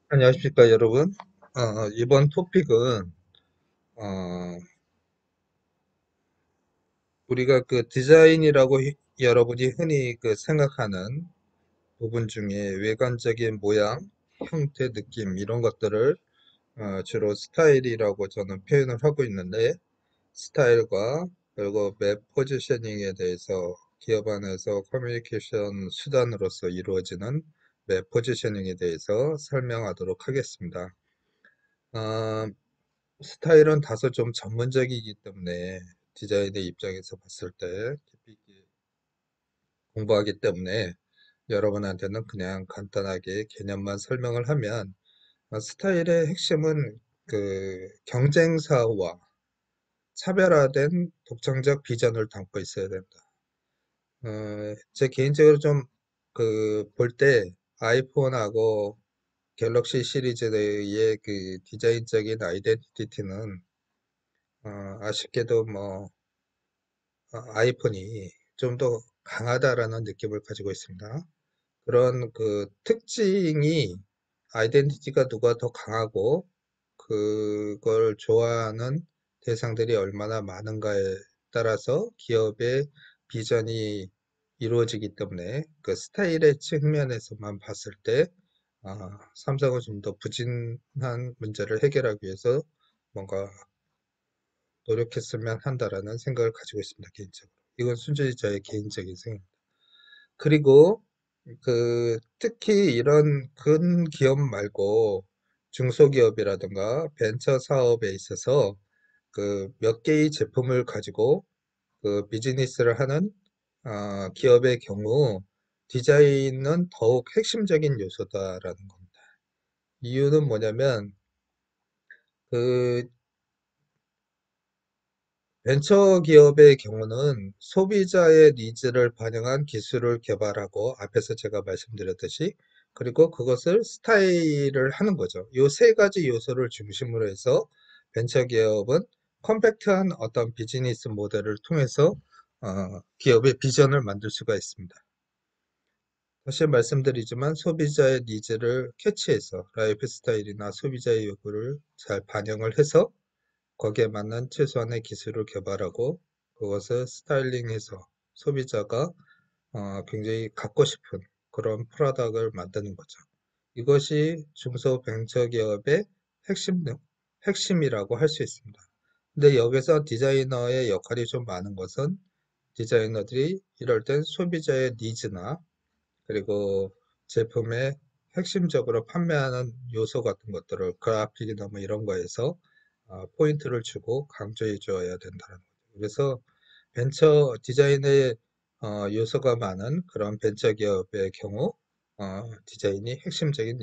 안녕하십니까, 여러분. 이번 토픽은, 어, 우리가 그 디자인이라고 여러분이 흔히 그 생각하는 부분 중에 외관적인 모양, 형태, 느낌, 이런 것들을 주로 스타일이라고 저는 표현을 하고 있는데, 스타일과 그리고 맵 포지셔닝에 대해서 기업 안에서 커뮤니케이션 수단으로서 이루어지는 맵 포지셔닝에 대해서 설명하도록 하겠습니다. 어, 스타일은 다소 좀 전문적이기 때문에 디자인의 입장에서 봤을 때 깊이 있게 공부하기 때문에 여러분한테는 그냥 간단하게 개념만 설명을 하면 스타일의 핵심은 그 경쟁사와 차별화된 독창적 비전을 담고 있어야 된다. 제 개인적으로 좀 그 볼 때 아이폰하고 갤럭시 시리즈의 그 디자인적인 아이덴티티는 아쉽게도 뭐 아이폰이 좀 더 강하다라는 느낌을 가지고 있습니다. 그런 그 특징이 아이덴티티가 누가 더 강하고 그걸 좋아하는 대상들이 얼마나 많은가에 따라서 기업의 비전이 이루어지기 때문에 그 스타일의 측면에서만 봤을 때 삼성은 좀 더 부진한 문제를 해결하기 위해서 뭔가 노력했으면 한다라는 생각을 가지고 있습니다, 개인적으로. 이건 순전히 저의 개인적인 생각입니다. 그리고 특히 이런 큰 기업 말고 중소기업이라든가 벤처 사업에 있어서 그 몇 개의 제품을 가지고 그 비즈니스를 하는 기업의 경우 디자인은 더욱 핵심적인 요소다라는 겁니다. 이유는 뭐냐면 그 벤처기업의 경우는 소비자의 니즈를 반영한 기술을 개발하고 앞에서 제가 말씀드렸듯이 그리고 그것을 스타일을 하는 거죠. 이 세 가지 요소를 중심으로 해서 벤처기업은 컴팩트한 어떤 비즈니스 모델을 통해서 기업의 비전을 만들 수가 있습니다. 다시 말씀드리지만 소비자의 니즈를 캐치해서 라이프 스타일이나 소비자의 요구를 잘 반영을 해서 거기에 맞는 최소한의 기술을 개발하고 그것을 스타일링해서 소비자가 굉장히 갖고 싶은 그런 프로덕트를 만드는 거죠. 이것이 중소벤처기업의 핵심, 핵심이라고 할 수 있습니다. 근데 여기서 디자이너의 역할이 좀 많은 것은 디자이너들이 이럴 땐 소비자의 니즈나 그리고 제품의 핵심적으로 판매하는 요소 같은 것들을 그래픽이나 뭐 이런 거에서 포인트를 주고 강조해 줘야 된다는 거죠. 그래서 벤처 디자인의 요소가 많은 그런 벤처 기업의 경우 디자인이 핵심적인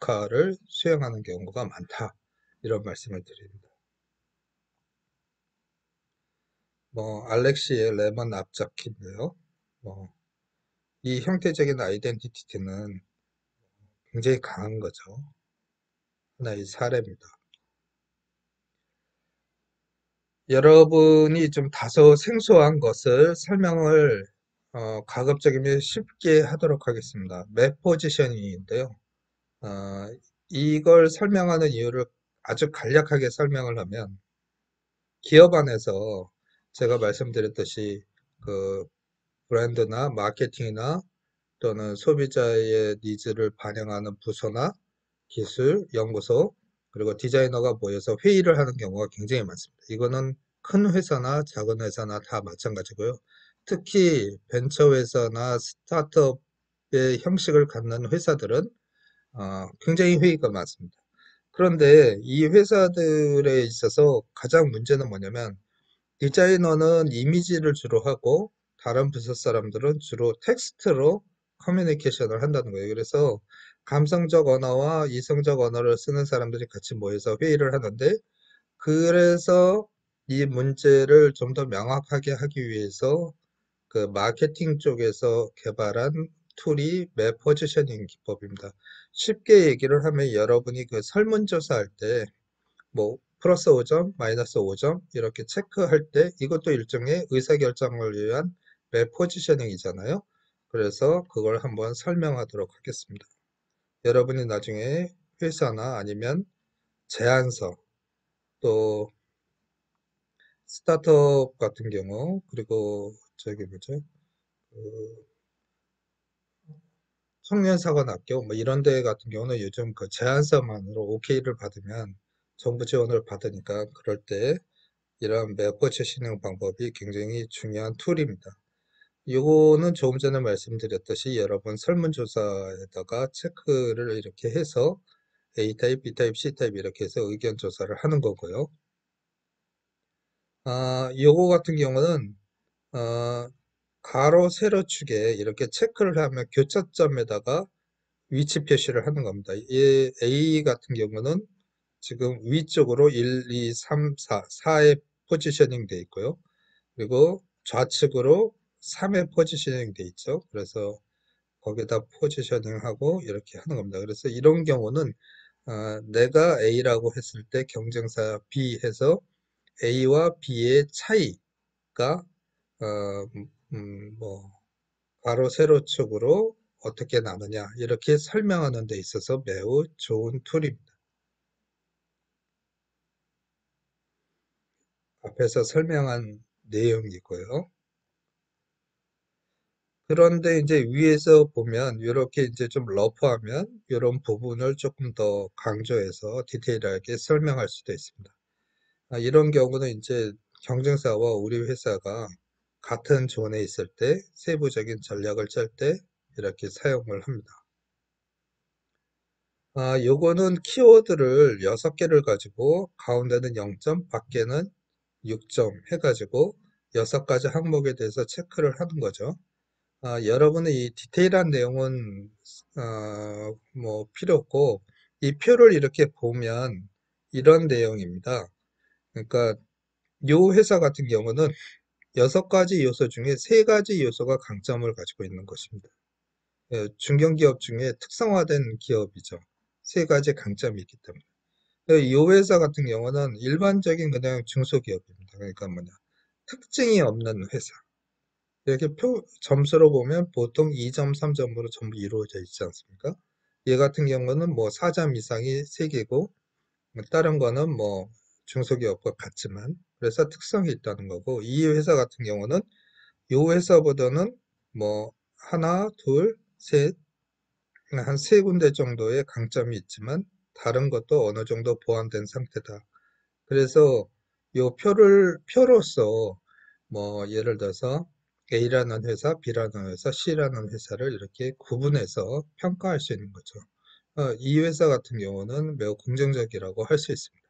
역할을 수행하는 경우가 많다. 이런 말씀을 드립니다. 뭐 알렉시의 레몬 앞잡기인데요. 뭐 이 형태적인 아이덴티티는 굉장히 강한 거죠. 하나의 사례입니다. 여러분이 좀 다소 생소한 것을 설명을 가급적이면 쉽게 하도록 하겠습니다. 맵 포지셔닝인데요. 어, 이걸 설명하는 이유를 아주 간략하게 설명을 하면 기업 안에서 제가 말씀드렸듯이 그 브랜드나 마케팅이나 또는 소비자의 니즈를 반영하는 부서나 기술, 연구소, 그리고 디자이너가 모여서 회의를 하는 경우가 굉장히 많습니다. 이거는 큰 회사나 작은 회사나 다 마찬가지고요. 특히 벤처 회사나 스타트업의 형식을 갖는 회사들은 굉장히 회의가 많습니다. 그런데 이 회사들에 있어서 가장 문제는 뭐냐면 디자이너는 이미지를 주로 하고 다른 부서 사람들은 주로 텍스트로 커뮤니케이션을 한다는 거예요. 그래서 감성적 언어와 이성적 언어를 쓰는 사람들이 같이 모여서 회의를 하는데 그래서 이 문제를 좀 더 명확하게 하기 위해서 그 마케팅 쪽에서 개발한 툴이 맵 포지셔닝 기법입니다. 쉽게 얘기를 하면 여러분이 그 설문조사할 때 뭐 플러스 5점, 마이너스 5점 이렇게 체크할 때 이것도 일종의 의사결정을 위한 맵 포지셔닝이잖아요. 그래서 그걸 한번 설명하도록 하겠습니다. 여러분이 나중에 회사나 아니면 제안서, 또 스타트업 같은 경우, 그리고 저기 뭐죠? 그 청년사관학교 뭐 이런 데 같은 경우는 요즘 그 제안서만으로 OK를 받으면 정부 지원을 받으니까 그럴 때 이런 맵버치 진행 방법이 굉장히 중요한 툴입니다. 요거는 조금 전에 말씀드렸듯이 여러분 설문조사에다가 체크를 이렇게 해서 A타입, B타입, C타입 이렇게 해서 의견 조사를 하는 거고요. 요거 같은 경우는 가로 세로 축에 이렇게 체크를 하면 교차점에다가 위치 표시를 하는 겁니다. 이 A 같은 경우는 지금 위쪽으로 1, 2, 3, 4, 4에 포지셔닝 돼 있고요. 그리고 좌측으로 3에 포지셔닝 돼 있죠. 그래서 거기다 포지셔닝하고 이렇게 하는 겁니다. 그래서 이런 경우는 내가 A라고 했을 때 경쟁사 B 해서 A와 B의 차이가 어, 뭐 가로 세로축으로 어떻게 나누냐 이렇게 설명하는 데 있어서 매우 좋은 툴입니다. 앞에서 설명한 내용이고요. 그런데 이제 위에서 보면 이렇게 이제 좀 러프하면 이런 부분을 조금 더 강조해서 디테일하게 설명할 수도 있습니다. 이런 경우는 이제 경쟁사와 우리 회사가 같은 존에 있을 때 세부적인 전략을 짤 때 이렇게 사용을 합니다. 요거는 키워드를 6개를 가지고 가운데는 0점, 밖에는 6점 해가지고 6가지 항목에 대해서 체크를 하는 거죠. 여러분의 이 디테일한 내용은 뭐 필요 없고 이 표를 이렇게 보면 이런 내용입니다. 그러니까 요 회사 같은 경우는 6가지 요소 중에 3가지 요소가 강점을 가지고 있는 것입니다. 중견기업 중에 특성화된 기업이죠. 3가지 강점이 있기 때문에. 이 회사 같은 경우는 일반적인 그냥 중소기업입니다. 그러니까 뭐냐. 특징이 없는 회사. 이렇게 점수로 보면 보통 2점, 3점으로 전부 이루어져 있지 않습니까? 얘 같은 경우는 뭐 4점 이상이 3개고, 다른 거는 뭐 중소기업과 같지만, 그래서 특성이 있다는 거고, 이 회사 같은 경우는 이 회사보다는 뭐 하나, 둘, 셋, 한 3군데 정도의 강점이 있지만, 다른 것도 어느 정도 보완된 상태다. 그래서 요 표로서 뭐 예를 들어서 A라는 회사, B라는 회사, C라는 회사를 이렇게 구분해서 평가할 수 있는 거죠. 이 회사 같은 경우는 매우 긍정적이라고 할 수 있습니다.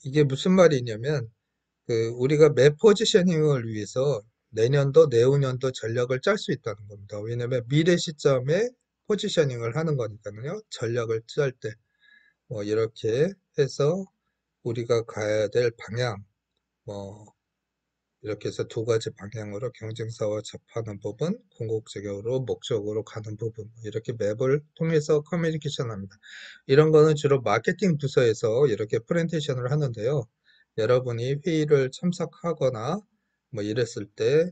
이게 무슨 말이냐면 우리가 맵 포지셔닝을 위해서 내년도, 내후년도 전략을 짤 수 있다는 겁니다. 왜냐하면 미래 시점에 포지셔닝을 하는 거니까요. 전략을 짤 때 뭐 이렇게 해서 우리가 가야 될 방향, 뭐 이렇게 해서 2가지 방향으로 경쟁사와 접하는 부분, 궁극적으로 목적으로 가는 부분, 이렇게 맵을 통해서 커뮤니케이션 합니다. 이런 거는 주로 마케팅 부서에서 이렇게 프레젠테이션을 하는데요. 여러분이 회의를 참석하거나 뭐 이랬을 때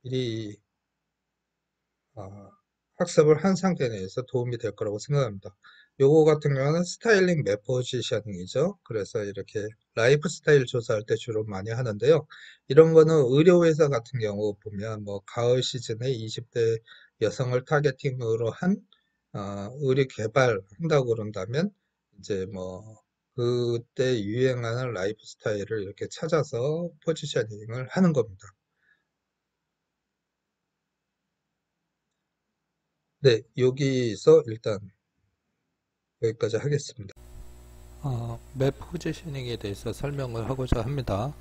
미리 학습을 한 상태 내에서 도움이 될 거라고 생각합니다. 요거 같은 경우는 스타일링 맵 포지셔닝이죠. 그래서 이렇게 라이프 스타일 조사할 때 주로 많이 하는데요. 이런 거는 의료회사 같은 경우 보면 뭐 가을 시즌에 20대 여성을 타겟팅으로 한 의료 개발한다고 그런다면 이제 뭐 그때 유행하는 라이프 스타일을 이렇게 찾아서 포지셔닝을 하는 겁니다. 네, 여기서 일단 여기까지 하겠습니다. 맵 포지셔닝에 대해서 설명을 하고자 합니다.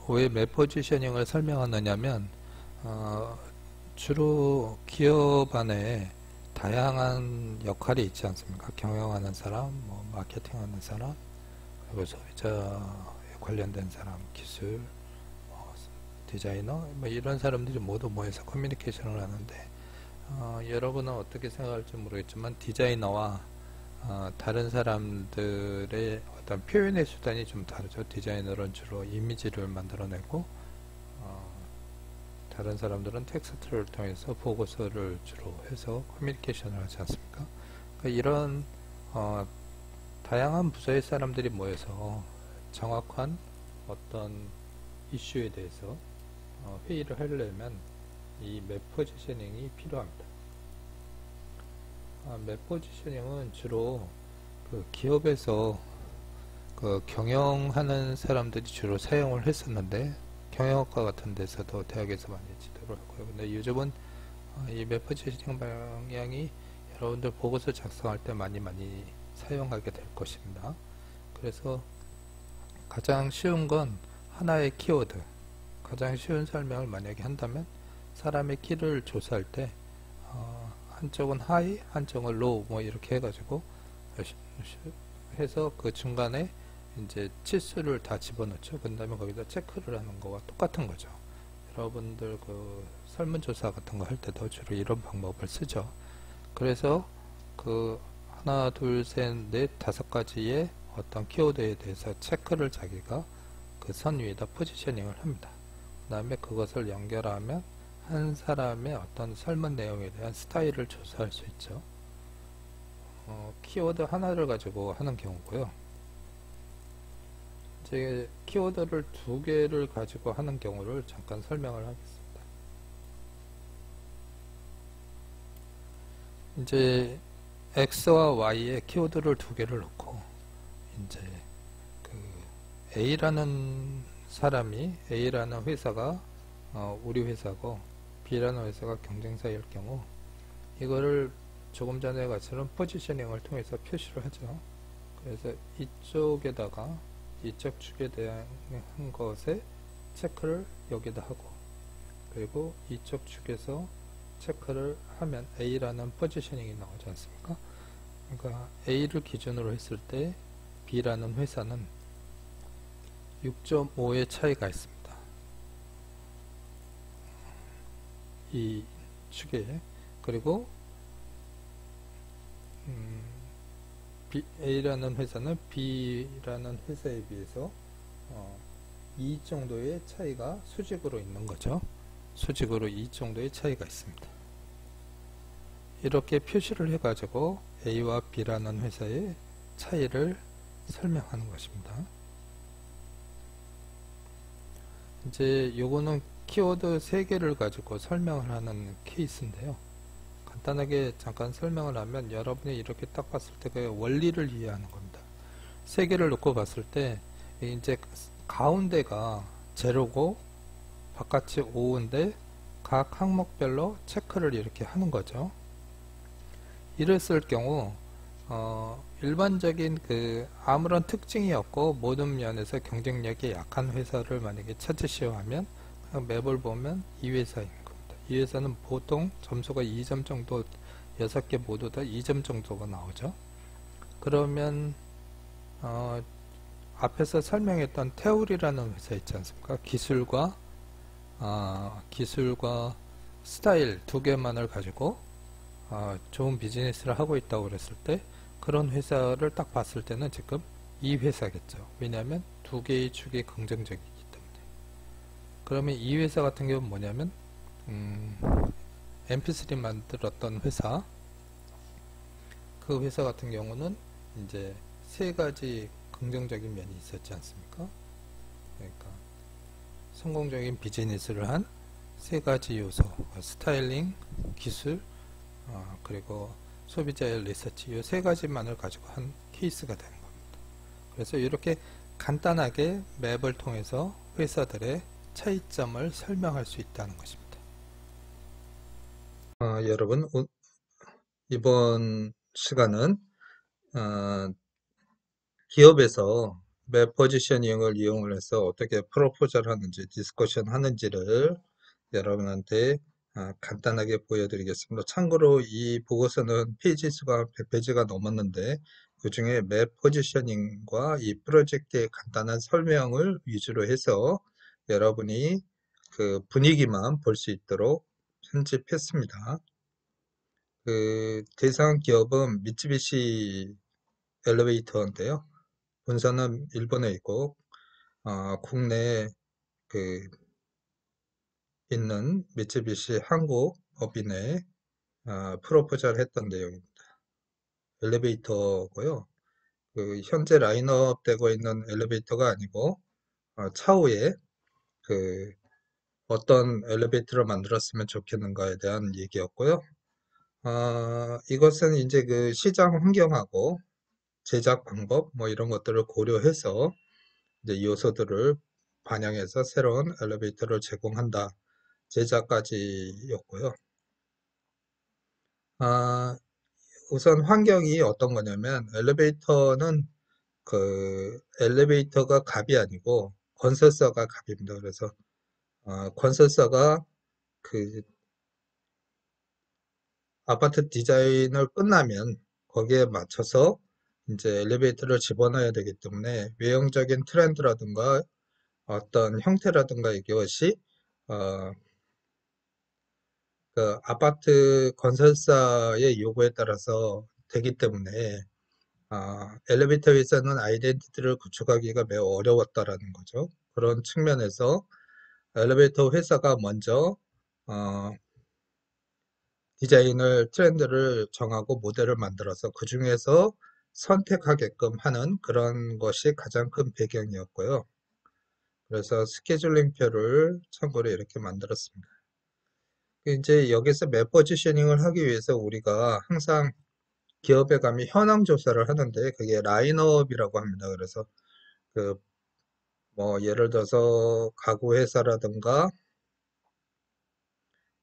왜 맵 포지셔닝을 설명하느냐면 어, 주로 기업 안에 다양한 역할이 있지 않습니까? 경영하는 사람, 뭐 마케팅하는 사람, 그리고 소비자에 관련된 사람, 기술, 뭐 디자이너, 뭐 이런 사람들이 모두 모여서 커뮤니케이션을 하는데 여러분은 어떻게 생각할지 모르겠지만 디자이너와 다른 사람들의 어떤 표현의 수단이 좀 다르죠. 디자이너는 주로 이미지를 만들어내고 다른 사람들은 텍스트를 통해서 보고서를 주로 해서 커뮤니케이션을 하지 않습니까? 그러니까 이런 어, 다양한 부서의 사람들이 모여서 정확한 어떤 이슈에 대해서 회의를 하려면 이 맵 포지셔닝이 필요합니다. 맵 포지셔닝은 주로 그 기업에서 그 경영하는 사람들이 주로 사용을 했었는데 경영학과 같은 데서도 대학에서 많이 지도를 하고요. 근데 요즘은 이 맵 포지셔닝 방향이 여러분들 보고서 작성할 때 많이 사용하게 될 것입니다. 그래서 가장 쉬운 건 하나의 키워드, 가장 쉬운 설명을 만약에 한다면 사람의 키를 조사할 때 한쪽은 하이, 한쪽은 로우 뭐 이렇게 해가지고 해서 그 중간에 이제 치수를 다 집어넣죠. 그 다음에 거기다 체크를 하는 거와 똑같은 거죠. 여러분들 그 설문조사 같은 거 할 때도 주로 이런 방법을 쓰죠. 그래서 그 하나, 둘, 셋, 넷, 다섯 가지의 어떤 키워드에 대해서 체크를 자기가 그 선 위에다 포지셔닝을 합니다. 그 다음에 그것을 연결하면 한 사람의 어떤 설문 내용에 대한 스타일을 조사할 수 있죠. 키워드 하나를 가지고 하는 경우고요. 이제 키워드를 두 개를 가지고 하는 경우를 잠깐 설명을 하겠습니다. 이제 X와 Y에 키워드를 두 개를 넣고 이제 그 A라는 사람이 A라는 회사가 우리 회사고 B라는 회사가 경쟁사일 경우 이거를 조금 전에 것처럼 포지셔닝을 통해서 표시를 하죠. 그래서 이쪽에다가 이쪽 축에 대한 것에 체크를 여기다 하고 그리고 이쪽 축에서 체크를 하면 A라는 포지셔닝이 나오지 않습니까? 그러니까 A를 기준으로 했을 때 B라는 회사는 6.5의 차이가 있습니다. 이 축에 그리고 A라는 회사는 B라는 회사에 비해서 2 정도의 차이가 수직으로 있는 거죠. 수직으로 2 정도의 차이가 있습니다. 이렇게 표시를 해가지고 A와 B라는 회사의 차이를 설명하는 것입니다. 이제 요거는 키워드 3개를 가지고 설명을 하는 케이스인데요. 간단하게 잠깐 설명을 하면 여러분이 이렇게 딱 봤을 때 그 원리를 이해하는 겁니다. 3개를 놓고 봤을 때 이제 가운데가 제로고 바깥이 5인데 각 항목별로 체크를 이렇게 하는 거죠. 이랬을 경우 일반적인 그 아무런 특징이 없고 모든 면에서 경쟁력이 약한 회사를 만약에 찾으시오 하면 맵을 보면 이 회사인 겁니다. 이 회사는 보통 점수가 2점 정도 6개 모두 다 2점 정도가 나오죠. 그러면 앞에서 설명했던 태울이라는 회사 있지 않습니까? 기술과 스타일 두 개만을 가지고 좋은 비즈니스를 하고 있다고 그랬을 때 그런 회사를 딱 봤을 때는 지금 이 회사겠죠. 왜냐하면 두 개의 축이 긍정적이기 때문에. 그러면 이 회사 같은 경우는 뭐냐면 MP3 만들었던 회사, 그 회사 같은 경우는 이제 세 가지 긍정적인 면이 있었지 않습니까? 그러니까 성공적인 비즈니스를 한 세 가지 요소, 스타일링, 기술, 그리고 소비자의 리서치 이 세 가지만을 가지고 한 케이스가 되는 겁니다. 그래서 이렇게 간단하게 맵을 통해서 회사들의 차이점을 설명할 수 있다는 것입니다. 여러분, 이번 시간은 기업에서 맵 포지셔닝을 이용을 해서 어떻게 프로포즈를 하는지, 디스커션 하는지를 여러분한테 간단하게 보여드리겠습니다. 참고로 이 보고서는 페이지 수가 100페이지가 넘었는데 그 중에 맵 포지셔닝과 이 프로젝트의 간단한 설명을 위주로 해서 여러분이 그 분위기만 볼 수 있도록 편집했습니다. 그 대상 기업은 미쓰비시 엘리베이터인데요. 본사는 일본에 있고 국내 그 있는 미쓰비시 한국 법인에 프로포즈를 했던 내용입니다. 엘리베이터고요. 그 현재 라인업 되고 있는 엘리베이터가 아니고 차후에 그 어떤 엘리베이터를 만들었으면 좋겠는가에 대한 얘기였고요. 이것은 이제 그 시장 환경하고 제작 방법 뭐 이런 것들을 고려해서 이제 요소들을 반영해서 새로운 엘리베이터를 제공한다. 제작까지였고요. 아, 우선 환경이 어떤 거냐면 엘리베이터는 그 엘리베이터가 갑이 아니고 건설사가 갑입니다. 그래서 건설사가 그 아파트 디자인을 끝나면 거기에 맞춰서 이제 엘리베이터를 집어넣어야 되기 때문에 외형적인 트렌드라든가 어떤 형태라든가 이것이 어, 그 아파트 건설사의 요구에 따라서 되기 때문에 엘리베이터에서는 아이덴티티를 구축하기가 매우 어려웠다라는 거죠. 그런 측면에서 엘리베이터 회사가 먼저 어, 디자인을 트렌드를 정하고 모델을 만들어서 그 중에서 선택하게끔 하는 그런 것이 가장 큰 배경이었고요. 그래서 스케줄링표를 참고로 이렇게 만들었습니다. 이제 여기서 맵 포지셔닝을 하기 위해서 우리가 항상 기업에 가면 현황 조사를 하는데 그게 라인업이라고 합니다. 그래서 그 뭐 예를 들어서 가구 회사라든가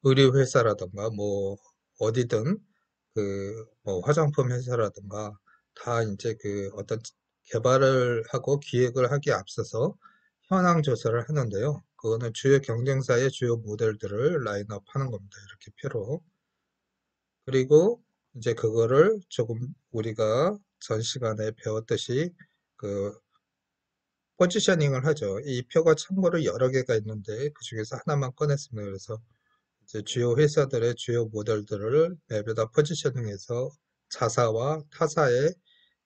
의류 회사라든가 뭐 어디든 그 뭐 화장품 회사라든가 다 이제 그 어떤 개발을 하고 기획을 하기에 앞서서 현황 조사를 하는데요. 그거는 주요 경쟁사의 주요 모델들을 라인업 하는 겁니다. 이렇게 표로. 그리고 이제 그거를 조금 우리가 전 시간에 배웠듯이 그 포지셔닝을 하죠. 이 표가 참고로 여러 개가 있는데 그 중에서 하나만 꺼냈습니다. 그래서 이제 주요 회사들의 주요 모델들을 맵에다 포지셔닝해서 자사와 타사의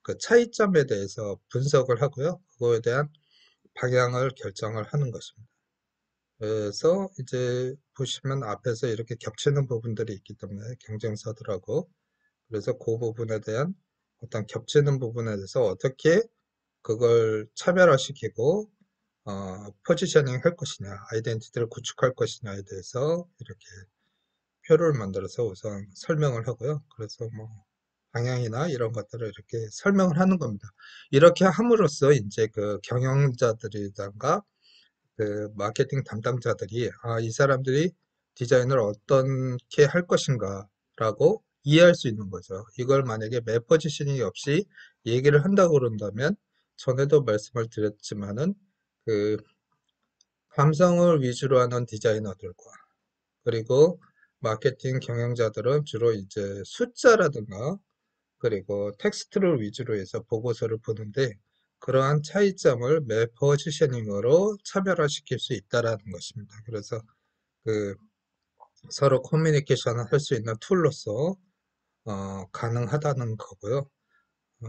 그 차이점에 대해서 분석을 하고요. 그거에 대한 방향을 결정을 하는 것입니다. 그래서 이제 보시면 앞에서 이렇게 겹치는 부분들이 있기 때문에 경쟁사들하고 그래서 그 부분에 대한 어떤 겹치는 부분에 대해서 어떻게 그걸 차별화시키고 포지셔닝 할 것이냐, 아이덴티티를 구축할 것이냐에 대해서 이렇게 표를 만들어서 우선 설명을 하고요. 그래서 뭐 방향이나 이런 것들을 이렇게 설명을 하는 겁니다. 이렇게 함으로써 이제 그 경영자들이든가 그 마케팅 담당자들이 이 사람들이 디자인을 어떻게 할 것인가라고 이해할 수 있는 거죠. 이걸 만약에 맵 포지셔닝이 없이 얘기를 한다고 그런다면 전에도 말씀을 드렸지만은 그 감성을 위주로 하는 디자이너들과 그리고 마케팅 경영자들은 주로 이제 숫자라든가 그리고 텍스트를 위주로 해서 보고서를 보는데 그러한 차이점을 맵 포지셔닝으로 차별화시킬 수 있다라는 것입니다. 그래서 그 서로 커뮤니케이션을 할 수 있는 툴로서 가능하다는 거고요. 어,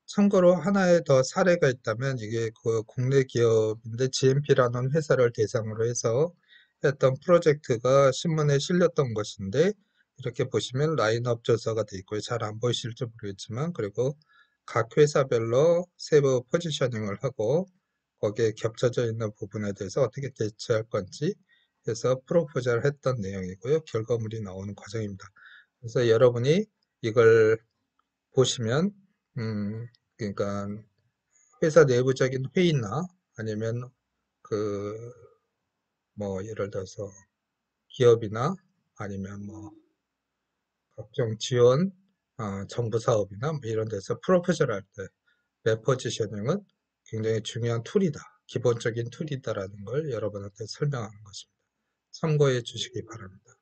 참고로 하나의 더 사례가 있다면 이게 그 국내 기업인데 GMP라는 회사를 대상으로 해서 했던 프로젝트가 신문에 실렸던 것인데 이렇게 보시면 라인업 조사가 되어 있고요. 잘 안 보이실지 모르겠지만 그리고 각 회사별로 세부 포지셔닝을 하고 거기에 겹쳐져 있는 부분에 대해서 어떻게 대처할 건지 해서 프로포즈를 했던 내용이고요. 결과물이 나오는 과정입니다. 그래서 여러분이 이걸 보시면 그러니까 회사 내부적인 회의나 아니면 그 뭐 예를 들어서 기업이나 아니면 뭐 각종 지원 정부 사업이나 뭐 이런 데서 프로포절 할 때 맵 포지셔닝은 굉장히 중요한 툴이다. 기본적인 툴이다라는 걸 여러분한테 설명하는 것입니다. 참고해 주시기 바랍니다.